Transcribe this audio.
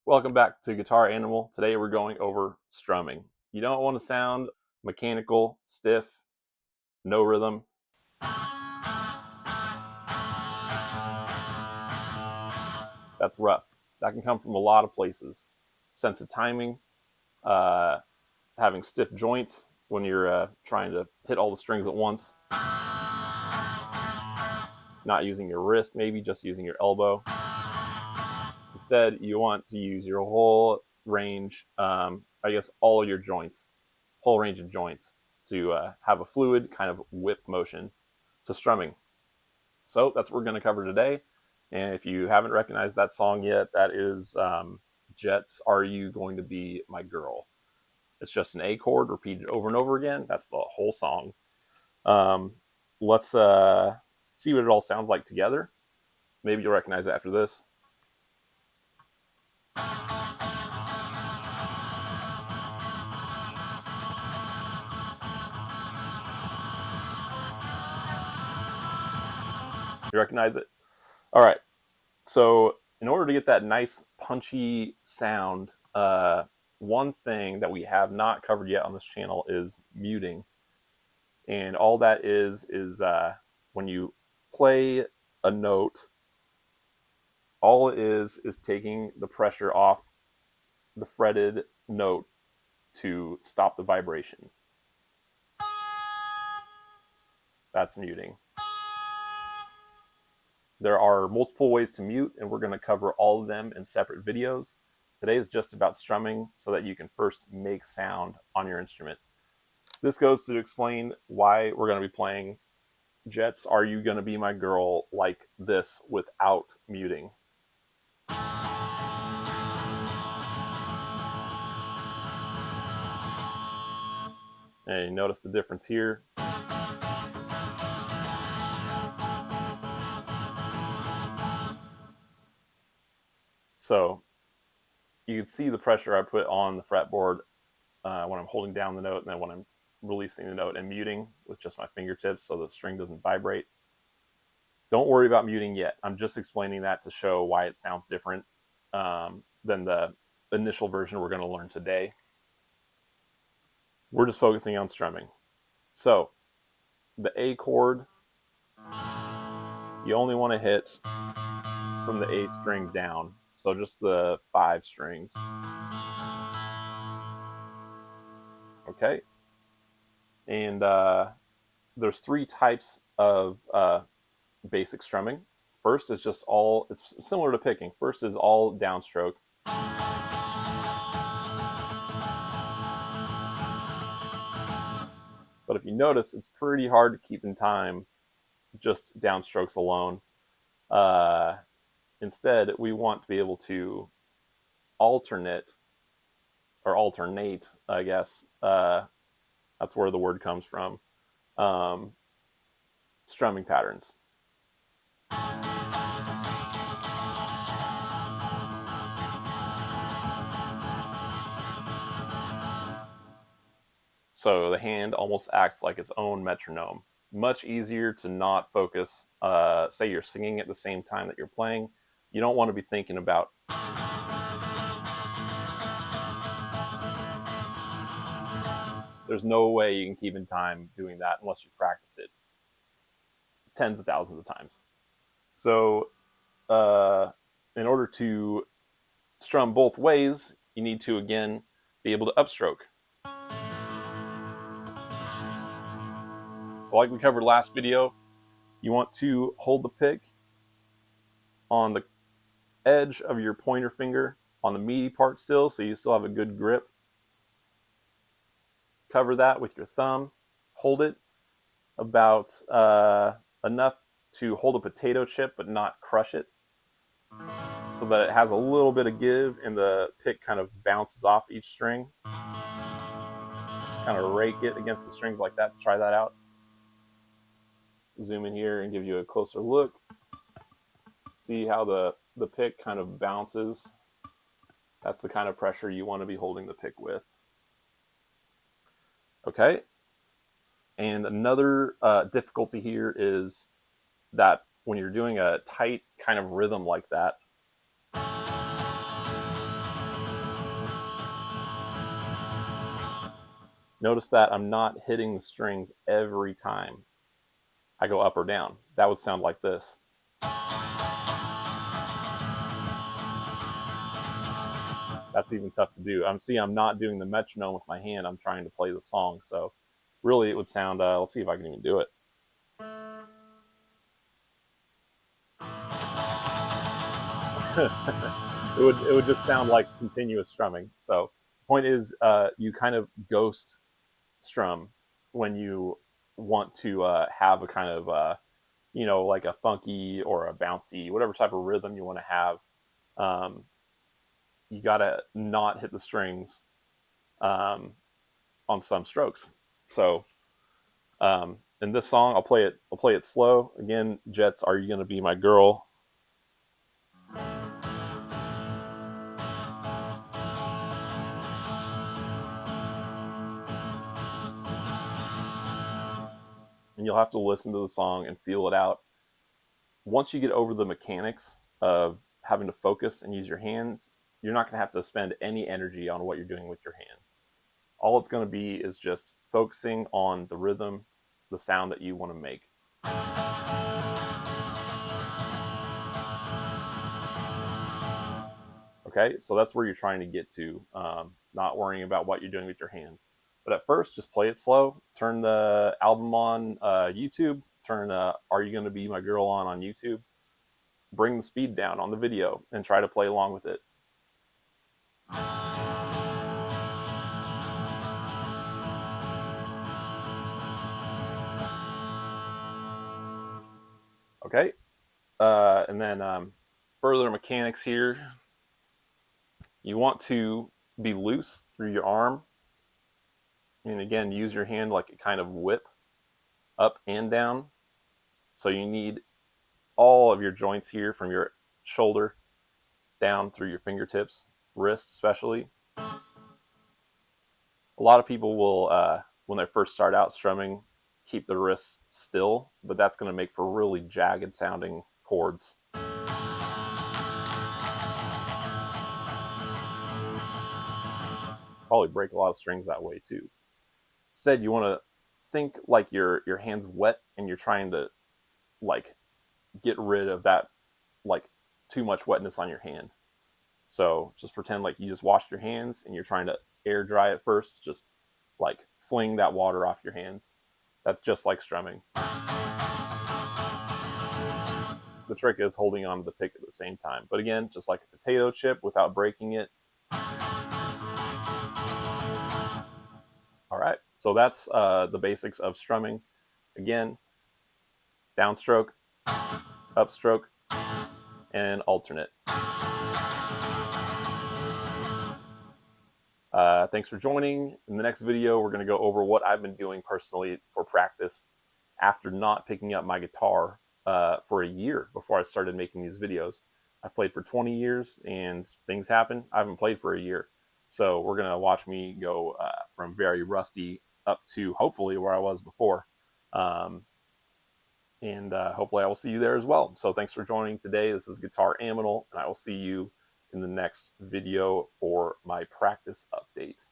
Welcome back to Guitar Animal. Today we're going over strumming. You don't want to sound mechanical, stiff, no rhythm. That's rough. That can come from a lot of places. Sense of timing, uh, having stiff joints when you're trying to hit all the strings at once, not using your wrist, maybe just using your elbow. Instead, you want to use your whole range, all of your joints, whole range of joints to have a fluid kind of whip motion to strumming. So that's what we're going to cover today. And if you haven't recognized that song yet, that is Jets, Are You Going to Be My Girl? It's just an A chord repeated over and over again. That's the whole song. Let's see what it all sounds like together. Maybe you'll recognize it after this. You recognize it? All right. So in order to get that nice punchy sound, one thing that we have not covered yet on this channel is muting. And all that is when you play a note, all it is taking the pressure off the fretted note to stop the vibration. That's muting. There are multiple ways to mute, and we're going to cover all of them in separate videos. Today is just about strumming so that you can first make sound on your instrument. This goes to explain why we're going to be playing Jets, Are You Gonna Be My Girl like this without muting. And you notice the difference here. So you can see the pressure I put on the fretboard when I'm holding down the note and then when I'm releasing the note and muting with just my fingertips so the string doesn't vibrate. Don't worry about muting yet. I'm just explaining that to show why it sounds different than the initial version we're going to learn today. We're just focusing on strumming. So the A chord, you only want to hit from the A string down. So just the 5 strings. Okay. And there's 3 types of basic strumming. First is just all, it's similar to picking. First is all downstroke. But if you notice, it's pretty hard to keep in time just downstrokes alone. Instead, we want to be able to alternate, I guess. That's where the word comes from. Strumming patterns. So the hand almost acts like its own metronome. Much easier to not focus. Say you're singing at the same time that you're playing. You don't want to be thinking about there's no way you can keep in time doing that unless you practice it tens of thousands of times. So in order to strum both ways, you need to, again, be able to upstroke. So like we covered last video, you want to hold the pick on the edge of your pointer finger on the meaty part still, so you still have a good grip. Cover that with your thumb. Hold it about enough to hold a potato chip but not crush it, so that it has a little bit of give and the pick kind of bounces off each string. Just kind of rake it against the strings like that. Try that out. Zoom in here and give you a closer look. See how the pick kind of bounces. That's the kind of pressure you want to be holding the pick with. Okay. And another difficulty here is that when you're doing a tight kind of rhythm like that, Notice that I'm not hitting the strings every time I go up or down. That would sound like this. That's even tough to do. I'm not doing the metronome with my hand. I'm trying to play the song. So really it would sound, let's see if I can even do it. It would just sound like continuous strumming. So the point is, you kind of ghost strum when you want to have a kind of like a funky or a bouncy, whatever type of rhythm you want to have. Um, you gotta not hit the strings um, on some strokes. So in this song, I'll play it. I'll play it slow. Again, Jets, "Are You Gonna Be My Girl?" And you'll have to listen to the song and feel it out. Once you get over the mechanics of having to focus and use your hands, you're not going to have to spend any energy on what you're doing with your hands. All it's going to be is just focusing on the rhythm, the sound that you want to make. Okay, so that's where you're trying to get to, not worrying about what you're doing with your hands. But at first, just play it slow. Turn the album on YouTube. Turn "Are You Gonna Be My Girl" on YouTube. Bring the speed down on the video and try to play along with it. Okay, and then further mechanics here. You want to be loose through your arm, and again, use your hand like a kind of whip up and down. So you need all of your joints here from your shoulder down through your fingertips, wrist especially. A lot of people will, when they first start out strumming, keep the wrists still, but that's going to make for really jagged sounding chords. Probably break a lot of strings that way too. Instead, you want to think like your hands wet and you're trying to like get rid of that like too much wetness on your hand. So just pretend like you just washed your hands and you're trying to air dry it first. Just like fling that water off your hands. That's just like strumming. The trick is holding on to the pick at the same time. But again, just like a potato chip without breaking it. All right. So that's the basics of strumming. Again, downstroke, upstroke, and alternate. Thanks for joining. In the next video, we're going to go over what I've been doing personally for practice after not picking up my guitar for a year before I started making these videos. I played for 20 years and things happen. I haven't played for a year. So we're going to watch me go from very rusty up to hopefully where I was before. And hopefully I will see you there as well. So thanks for joining today. This is Guitar Aminal, and I will see you in the next video for my practice update.